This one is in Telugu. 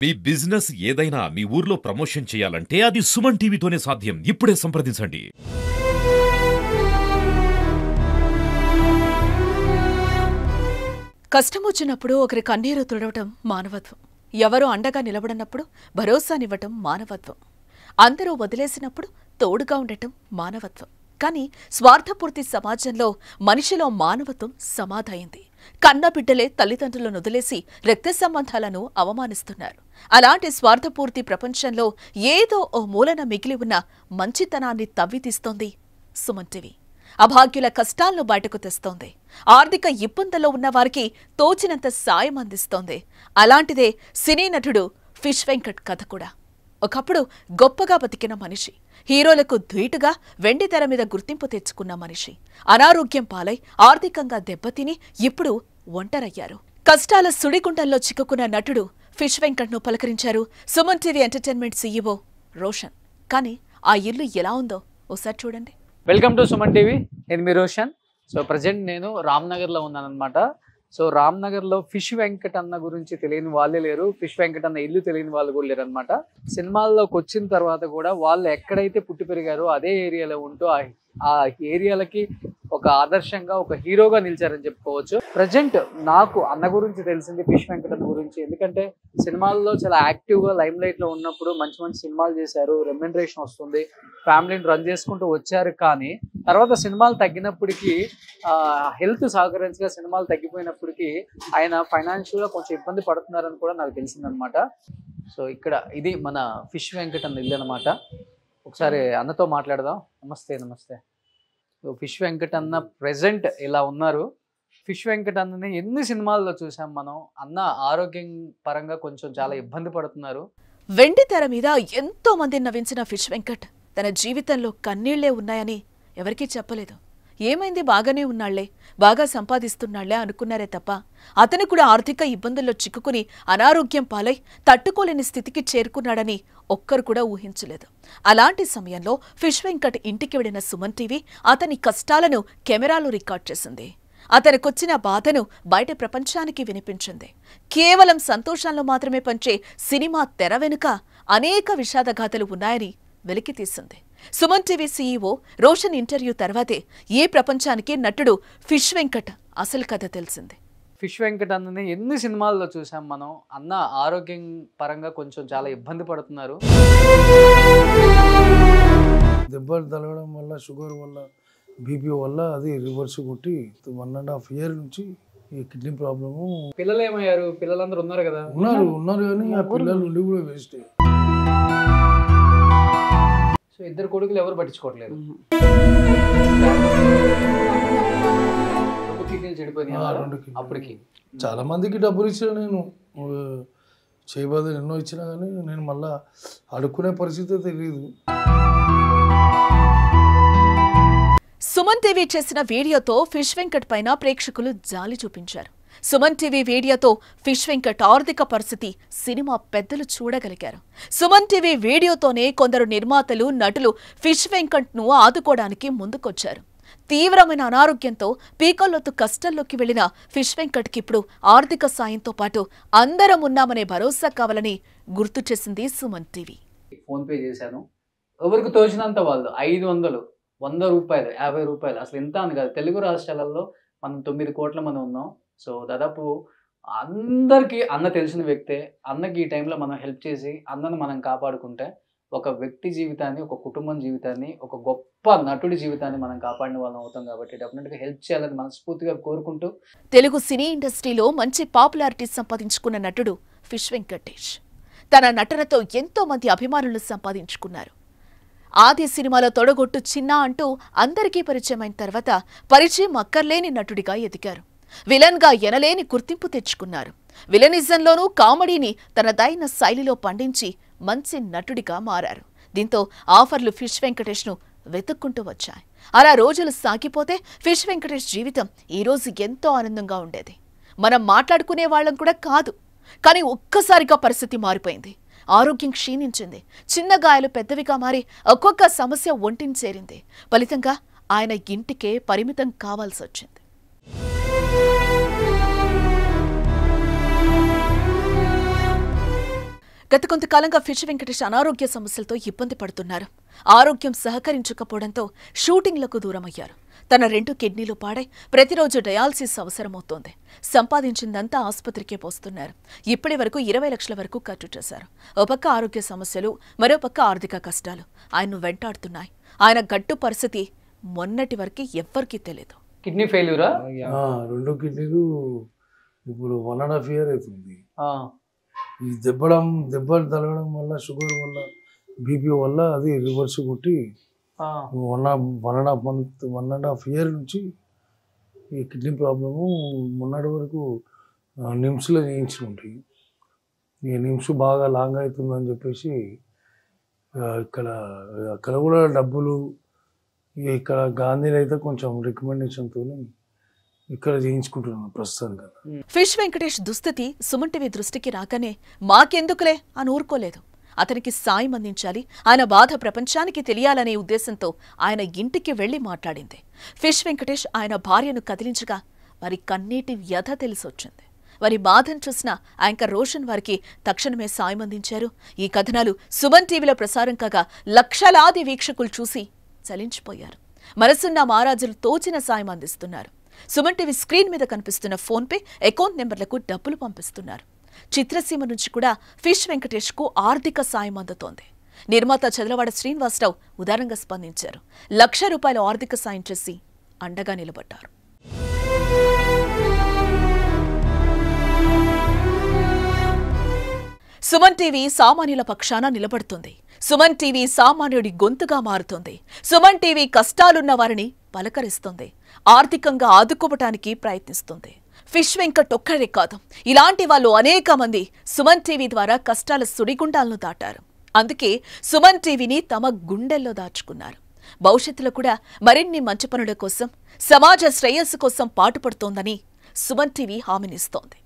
మీ బిజినెస్ ఏదైనా మీ ఊర్లో ప్రమోషన్ చేయాలంటే అది సుమన్ టీవీతోనే సాధ్యం. ఇప్పుడే సంప్రదించండి. కష్టమొచ్చినప్పుడు ఒకరి కన్నీరు తుడవటం మానవత్వం. ఎవరో అండగా నిలబడనప్పుడు భరోసానివ్వటం మానవత్వం. అందరూ వదిలేసినప్పుడు తోడుగా ఉండటం మానవత్వం. కానీ స్వార్థపూర్తి సమాజంలో మనిషిలో మానవత్వం సమాధైంది. కన్నబిడ్డలే తల్లిదండ్రులను వదిలేసి రక్త సంబంధాలను అవమానిస్తున్నారు. అలాంటి స్వార్థపూర్తి ప్రపంచంలో ఏదో ఓ మూలన మిగిలి ఉన్న మంచితనాన్ని తవ్వితీస్తోంది సుమన్ టీవీ. అభాగ్యుల కష్టాలను బయటకు తెస్తోంది. ఆర్థిక ఇబ్బందుల్లో ఉన్న వారికి తోచినంత సాయం అందిస్తోంది. అలాంటిదే సినీ నటుడు ఫిష్ వెంకట్ కథ కూడా. ఒకప్పుడు గొప్పగా బతికిన మనిషి, హీరోలకు ధీటుగా వెండి తెర మీద గుర్తింపు తెచ్చుకున్న మనిషి అనారోగ్యం పాలై ఆర్థికంగా దెబ్బతిని ఇప్పుడు ఒంటరయ్యారు. కష్టాల సుడిగుండంలో చిక్కుకున్న నటుడు ఫిష్ వెంకట్ను పలకరించారు Suman TV entertainment CEO Roshan. కానీ ఆ ఇల్లు ఎలా ఉందో ఒకసారి చూడండి. Welcome to Suman TV. నేను మీ రోషన్. సో ప్రజెంట్ నేను రామ్నగర్లో ఉన్నాను అనమాట. సో రామ్నగర్లో ఫిష్ వెంకట్ అన్న గురించి తెలియని వాళ్ళే లేరు, ఫిష్ వెంకట్ అన్న ఇల్లు తెలియని వాళ్ళు కూడా లేరు అనమాట. సినిమాల్లోకి వచ్చిన తర్వాత కూడా వాళ్ళు ఎక్కడైతే పుట్టి పెరిగారో అదే ఏరియాలో ఉంటూ ఆ ఏరియాలకి ఒక ఆదర్శంగా ఒక హీరోగా నిలిచారని చెప్పుకోవచ్చు. ప్రజెంట్ నాకు అన్న గురించి తెలిసింది ఫిష్ వెంకట్ అన్న గురించి. ఎందుకంటే సినిమాల్లో చాలా యాక్టివ్గా లైమ్ లైట్లో ఉన్నప్పుడు మంచి మంచి సినిమాలు చేశారు, రెమ్యునరేషన్ వస్తుంది, ఫ్యామిలీని రన్ చేసుకుంటూ వచ్చారు. కానీ తర్వాత సినిమాలు తగ్గినప్పటికీ హెల్త్ సహకరించగా సినిమాలు తగ్గిపోయినప్పటికీ ఆయన ఫైనాన్షియల్గా కొంచెం ఇబ్బంది పడుతున్నారని కూడా నాకు తెలిసిందనమాట. సో ఇక్కడ ఇది మన ఫిష్ వెంకట్ అన్న ఇల్లు అనమాట. ఒకసారి అన్నతో మాట్లాడదాం. నమస్తే. నమస్తే. సో ఫిష్ వెంకట్ అన్న ప్రెజెంట్ ఇలా ఉన్నారు. ఫిష్ వెంకట్ అన్నని ఎన్ని సినిమాల్లో చూసాం మనం. అన్న ఆరోగ్యం పరంగా కొంచెం చాలా ఇబ్బంది పడుతున్నారు. వెండి తెర మీద ఎంతో మంది నవ్వించిన ఫిష్ వెంకట్ తన జీవితంలో కన్నీళ్లే ఉన్నాయని ఎవరికీ చెప్పలేదు. ఏమైంది, బాగానే ఉన్నాళ్లే, బాగా సంపాదిస్తున్నాళ్లే అనుకున్నారే తప్ప అతను కూడా ఆర్థిక ఇబ్బందుల్లో చిక్కుకుని అనారోగ్యం పాలై తట్టుకోలేని స్థితికి చేరుకున్నాడని ఒక్కరు కూడా ఊహించలేదు. అలాంటి సమయంలో ఫిష్ వెంకట్ ఇంటికి వెళ్లిన సుమన్ టీవీ అతని కష్టాలను కెమెరాలో రికార్డ్ చేసింది. అతనికొచ్చిన బాధను బయట ప్రపంచానికి వినిపించింది. కేవలం సంతోషాలను మాత్రమే పంచే సినిమా తెర వెనుక అనేక విషాదగాథలు ఉన్నాయని వెలికితీసింది. Suman TV CEO Roshan interview తర్వాతే ఈ ప్రపంచానికి నటుడు ఫిష్ వెంకట్ అసలు కథ తెలిసింది. ఫిష్ వెంకట్ అన్నని ఎన్ని సినిమాల్లో చూసాం మనం. అన్న ఆరోగ్యం పరంగా కొంచెం చాలా ఇబ్బంది పడుతున్నారు. దెబ్బలు తగలడం వల్ల, షుగర్ వల్ల, బీపీ వల్ల అది రివర్స్ కొట్టి 1.5 year నుంచి ఈ కిడ్నీ ప్రాబ్లము. పిల్లలు ఏమయ్యారు? పిల్లలందరూ ఉన్నారు కదా? ఉన్నారు కానీ ఆ పిల్లలు ఉండి కూడా వేస్ట్. సో ఇద్దరు కొడుకులు ఎవరు పట్టించుకోవట్లేదు. కిడ్నీలు చెడిపోయినాయి అప్పటికి. చాలా మందికి డబ్బులు ఇచ్చిన నేను, చేయబోదని ఎన్నో ఇచ్చినా కానీ నేను మళ్ళా అడుక్కునే పరిస్థితి తెలియదు. సుమన్ టీవీ చేసిన వీడియోతో ఫిష్ వెంకట్ పైన ప్రేక్షకులు జాలి చూపించారు. సుమన్ టీవీ వీడియోతో ఫిష్ వెంకట్ ఆర్థిక పరిస్థితి సినిమా పెద్దలు చూడగలిగారు. సుమన్ టీవీ వీడియోతోనే కొందరు నిర్మాతలు, నటులు ఫిష్ వెంకట్ను ఆదుకోవడానికి ముందుకొచ్చారు. తీవ్రమైన అనారోగ్యంతో పీకల్లోతు కష్టంలోకి వెళ్లిన ఫిష్ వెంకట్కి ఇప్పుడు ఆర్థిక సాయంతో పాటు అందరం ఉన్నామనే భరోసా కావాలని గుర్తు చేసింది సుమన్ టీవీ. ఫోన్ పే చేశాను, ఎవరికి తోచినంత వాళ్ళు 500, 100 రూపాయలు, 50 రూపాయలు, అసలు ఎంత అని కాదు. తెలుగు రాష్ట్రాలలో మనం 9 కోట్ల మంది ఉన్నాం. సో దాదాపు అందరికీ అన్న తెలిసిన వ్యక్తే. అన్నకి ఈ టైంలో మనం హెల్ప్ చేసి అన్నను మనం కాపాడుకుంటే ఒక వ్యక్తి జీవితాన్ని, ఒక కుటుంబం జీవితాన్ని, ఒక గొప్ప నటుడి జీవితాన్ని మనం కాపాడిన వాళ్ళం అవుతాం. కాబట్టి డెఫినెట్గా హెల్ప్ చేయాలని మనస్ఫూర్తిగా కోరుకుంటూ తెలుగు సినీ ఇండస్ట్రీలో మంచి పాపులారిటీ సంపాదించుకున్న నటుడు ఫిష్ వెంకటేష్ తన నటనతో ఎంతో మంది అభిమానులను సంపాదించుకున్నారు. ఆది సినిమాలో తొడగొట్టు చిన్న అంటూ అందరికీ పరిచయమైన తర్వాత పరిచయం అక్కర్లేని నటుడిగా ఎదిగారు. విలన్గా ఎనలేని గుర్తింపు తెచ్చుకున్నారు. విలనిజంలోనూ కామెడీని తనదైన శైలిలో పండించి మంచి నటుడిగా మారారు. దీంతో ఆఫర్లు ఫిష్ వెంకటేష్ను వెతుక్కుంటూ వచ్చాయి. అలా రోజులు సాగిపోతే ఫిష్ వెంకటేష్ జీవితం ఈరోజు ఎంతో ఆనందంగా ఉండేది. మనం మాట్లాడుకునే వాళ్ళం కూడా కాదు. కానీ ఒక్కసారిగా పరిస్థితి మారిపోయింది. ఆరోగ్యం క్షీణించింది. చిన్న గాయాలు పెద్దవిగా మారి ఒక్కొక్క సమస్య ఒంటిని చేరింది. ఫలితంగా ఆయన ఇంటికే పరిమితం కావాల్సి వచ్చింది. గత కొంతకాలంగా ఫిష్ వెంకటేష్ అనారోగ్య సమస్యలతో ఇబ్బంది పడుతున్నారు. ఆరోగ్యం సహకరించకపోవడంతో షూటింగ్లకు దూరమయ్యారు. తన 2 కిడ్నీలు పాడై ప్రతిరోజు డయాలసిస్ అవసరమవుతోంది. సంపాదించిందంతా ఆసుపత్రికే పోస్తున్నారు. ఇప్పటి వరకు 20 లక్షల వరకు ఖర్చు చేశారు. ఓ పక్క ఆరోగ్య సమస్యలు, మరో పక్క ఆర్థిక కష్టాలు ఆయన్ను వెంటాడుతున్నాయి. ఆయన గట్టు పరిస్థితి మొన్నటి వరకు ఎవ్వరికీ తెలియదు. కిడ్నీ ఫెయిల్యూరా? 2 కిడ్నీలు ఇప్పుడు 1.5 year అవుతుంది. ఈ దెబ్బలు తగలడం వల్ల, షుగర్ వల్ల, బీపీ వల్ల అది రివర్స్ కొట్టి 1.5 year నుంచి ఈ కిడ్నీ ప్రాబ్లము మొన్నటి వరకు నిమ్స్లో చేయించుకుంటాయి. ఈ నిమ్స్ బాగా లాంగ్ అవుతుందని చెప్పేసి అక్కడ కూడా డబ్బులు, ఇక్కడ గాంధీలో అయితే కొంచెం రికమెండేషన్తో ఇక్కడ చేయించుకుంటున్నాను ప్రస్తుతానికి. ఫిష్ వెంకటేష్ దుస్థితి సుమన్ టీవీ దృష్టికి రాగానే మాకెందుకులే అని ఊరుకోలేదు. అతనికి సాయం అందించాలి, ఆయన బాధ ప్రపంచానికి తెలియాలనే ఉద్దేశంతో ఆయన ఇంటికి వెళ్లి మాట్లాడింది. ఫిష్ వెంకటేష్ ఆయన భార్యను కదిలించగా వారి కన్నీటి వ్యధ తెలిసొచ్చింది. వారి బాధను చూసిన యాంకర్ రోషన్ వారికి తక్షణమే సాయం అందించారు. ఈ కథనాలు సుమన్ టీవీలో ప్రసారం కాగా లక్షలాది వీక్షకులు చూసి చలించిపోయారు. మనసున్న మహారాజులు తోచిన సాయం అందిస్తున్నారు. సుమన్ టీవీ స్క్రీన్ మీద కనిపిస్తున్న ఫోన్పే అకౌంట్ నెంబర్లకు డబ్బులు పంపిస్తున్నారు. చిత్రసీమ నుంచి కూడా ఫిష్ వెంకటేష్ కు ఆర్థిక సాయం అందుతోంది. నిర్మాత చదలవాడ శ్రీనివాసరావు ఉదారంగా స్పందించారు. ₹1,00,000 ఆర్థిక సాయం చేసి అండగా నిలబడ్డారు. సుమన్ టీవీ సామాన్యుల పక్షాన నిలబడుతుంది. సుమన్ టీవీ సామాన్యుడి గొంతుగా మారుతుంది. సుమన్ టీవీ కష్టాలున్న వారిని పలకరిస్తుంది. ఆర్థికంగా ఆదుకోవటానికి ప్రయత్నిస్తుంది. ఫిష్ వెంకట్ ఒక్కరే కాదు, ఇలాంటి వాళ్ళు అనేక మంది సుమన్ టీవీ ద్వారా కష్టాల సుడిగుండాలను దాటారు. అందుకే సుమన్ టీవీని తమ గుండెల్లో దాచుకున్నారు. భవిష్యత్తులో కూడా మరిన్ని మంచి పనుల కోసం, సమాజ శ్రేయస్సు కోసం పాటుపడుతోందని సుమన్ టీవీ హామీనిస్తోంది.